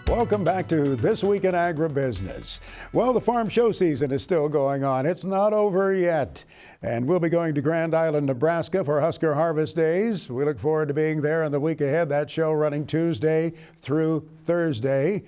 Welcome back to This Week in Agribusiness. Well, the farm show season is still going on. It's not over yet. And we'll be going to Grand Island, Nebraska for Husker Harvest Days. We look forward to being there in the week ahead. That show running Tuesday through Thursday.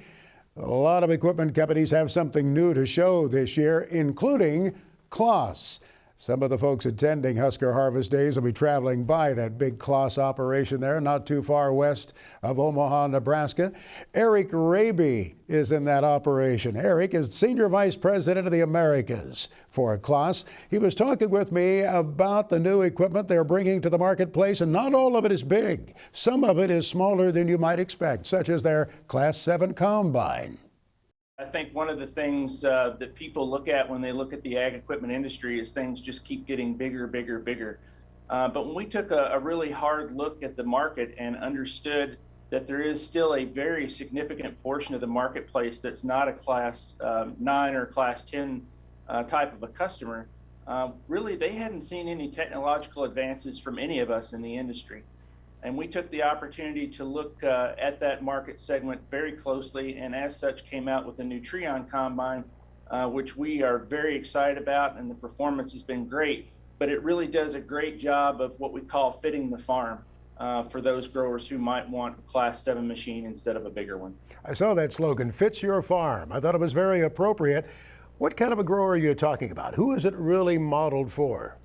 A lot of equipment companies have something new to show this year, including CLAAS. Some of the folks attending Husker Harvest Days will be traveling by that big CLAAS operation there, not too far west of Omaha, Nebraska. RABY is in that operation. Eric is Senior Vice President of the Americas for CLAAS. He was talking with me about the new equipment they're bringing to the marketplace, and not all of it is big. Some of it is smaller than you might expect, such as their Class 7 combine. I think one of the things that people look at when they look at the ag equipment industry is things just keep getting bigger, bigger, bigger. But when we took a really hard look at the market and understood that there is still a very significant portion of the marketplace that's not a Class 9 or Class 10 type of a customer, really they hadn't seen any technological advances from any of us in the industry. And we took the opportunity to look at that market segment very closely, and as such came out with the new Treon combine, which we are very excited about, and the performance has been great. But it really does a great job of what we call fitting the farm for those growers who might want a Class 7 machine instead of a bigger one. I saw that slogan, fits your farm. I thought it was very appropriate. What kind of a grower are you talking about? Who is it really modeled for?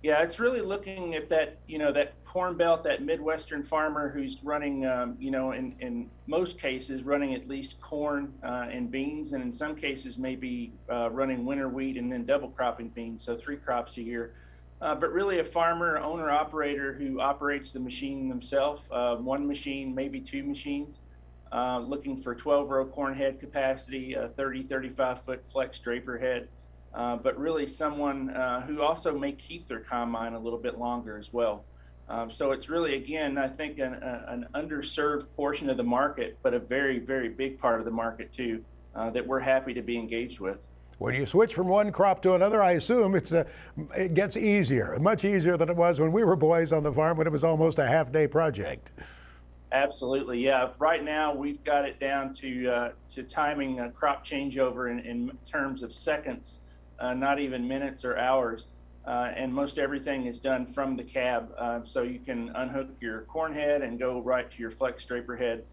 Yeah, it's really looking at that, that corn belt, that Midwestern farmer who's running, in most cases, running at least corn and beans, and in some cases maybe running winter wheat and then double cropping beans, so 3 crops a year. But really a farmer, owner, operator who operates the machine themselves, 1 machine, maybe 2 machines, looking for 12-row corn head capacity, 30, 35-foot flex draper head. But really someone who also may keep their combine a little bit longer as well. So it's really, again, I think an underserved portion of the market, but a very, very big part of the market too, that we're happy to be engaged with. When you switch from one crop to another, I assume it gets easier, much easier than it was when we were boys on the farm when it was almost a half-day project. Absolutely, yeah. Right now we've got it down to timing a crop changeover in terms of seconds. Not even minutes or hours, and most everything is done from the cab, so you can unhook your corn head and go right to your flex draper head.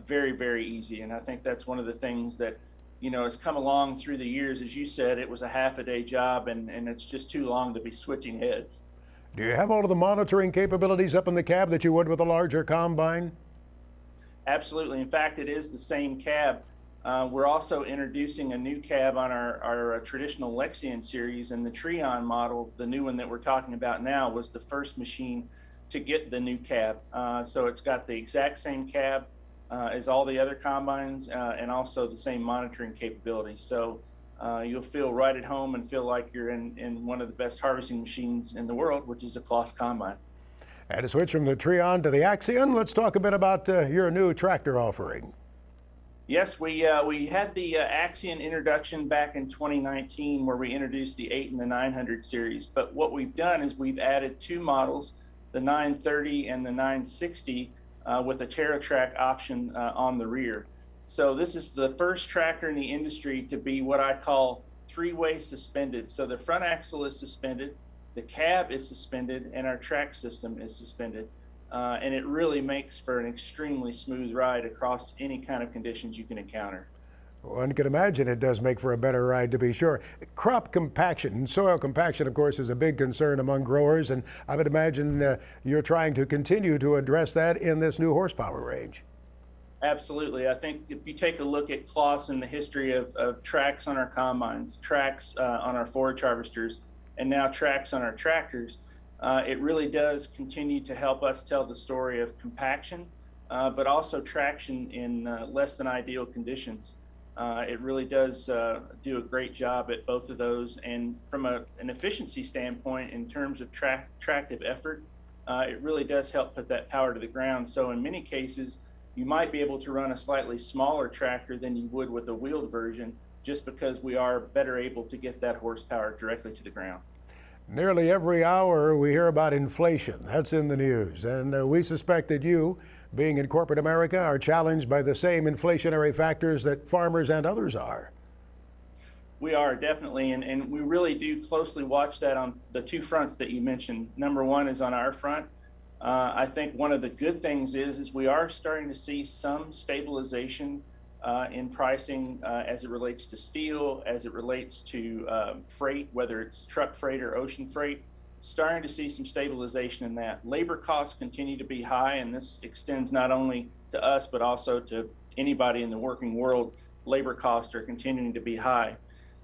Very, very easy, and I think that's one of the things that has come along through the years. As you said, it was a half-a-day job, and it's just too long to be switching heads. Do you have all of the monitoring capabilities up in the cab that you would with a larger combine? Absolutely. In fact, it is the same cab. We're also introducing a new cab on our traditional Lexion series, and the Treon model, the new one that we're talking about now, was the first machine to get the new cab. So it's got the exact same cab as all the other combines, and also the same monitoring capability. So you'll feel right at home and feel like you're in one of the best harvesting machines in the world, which is a CLAAS combine. And to switch from the Treon to the Axion, let's talk a bit about your new tractor offering. Yes, we had the Axion introduction back in 2019 where we introduced the 8 and the 900 series. But what we've done is we've added 2 models, the 930 and the 960, with a TerraTrack option on the rear. So this is the first tractor in the industry to be what I call 3-way suspended. So the front axle is suspended, the cab is suspended, and our track system is suspended. And it really makes for an extremely smooth ride across any kind of conditions you can encounter. One can imagine it does make for a better ride, to be sure. Crop compaction and soil compaction, of course, is a big concern among growers, and I would imagine you're trying to continue to address that in this new horsepower range. Absolutely. I think if you take a look at CLAAS and the history of tracks on our combines, tracks on our forage harvesters, and now tracks on our tractors, it really does continue to help us tell the story of compaction, but also traction in less than ideal conditions. It really does do a great job at both of those. And from an efficiency standpoint, in terms of tractive effort, it really does help put that power to the ground. So in many cases, you might be able to run a slightly smaller tractor than you would with a wheeled version, just because we are better able to get that horsepower directly to the ground. Nearly every hour we hear about inflation. That's in the news. And we suspect that you, being in corporate America, are challenged by the same inflationary factors that farmers and others are. We are definitely, and we really do closely watch that on the two fronts that you mentioned. Number one is on our front. I think one of the good things is we are starting to see some stabilization in pricing as it relates to steel, as it relates to freight, whether it's truck freight or ocean freight. Starting to see some stabilization in that. Labor costs continue to be high, and this extends not only to us but also to anybody in the working world. Labor costs are continuing to be high.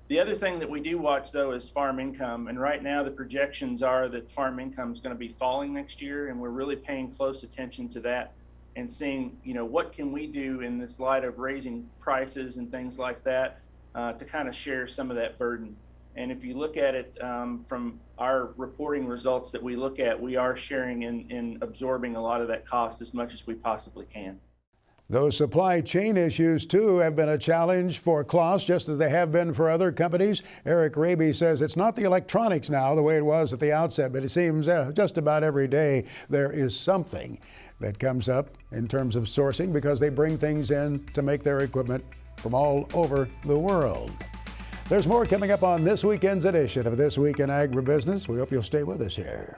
The other thing that we do watch, though, is farm income. And right now, the projections are that farm income is going to be falling next year. And we're really paying close attention to that and seeing, what can we do in this light of raising prices and things like that to kind of share some of that burden. And if you look at it from our reporting results that we look at, we are sharing in absorbing a lot of that cost as much as we possibly can. Those supply chain issues, too, have been a challenge for CLAAS, just as they have been for other companies. RABY says it's not the electronics now the way it was at the outset, but it seems just about every day there is something that comes up in terms of sourcing because they bring things in to make their equipment from all over the world. There's more coming up on this weekend's edition of This Week in Agribusiness. We hope you'll stay with us here.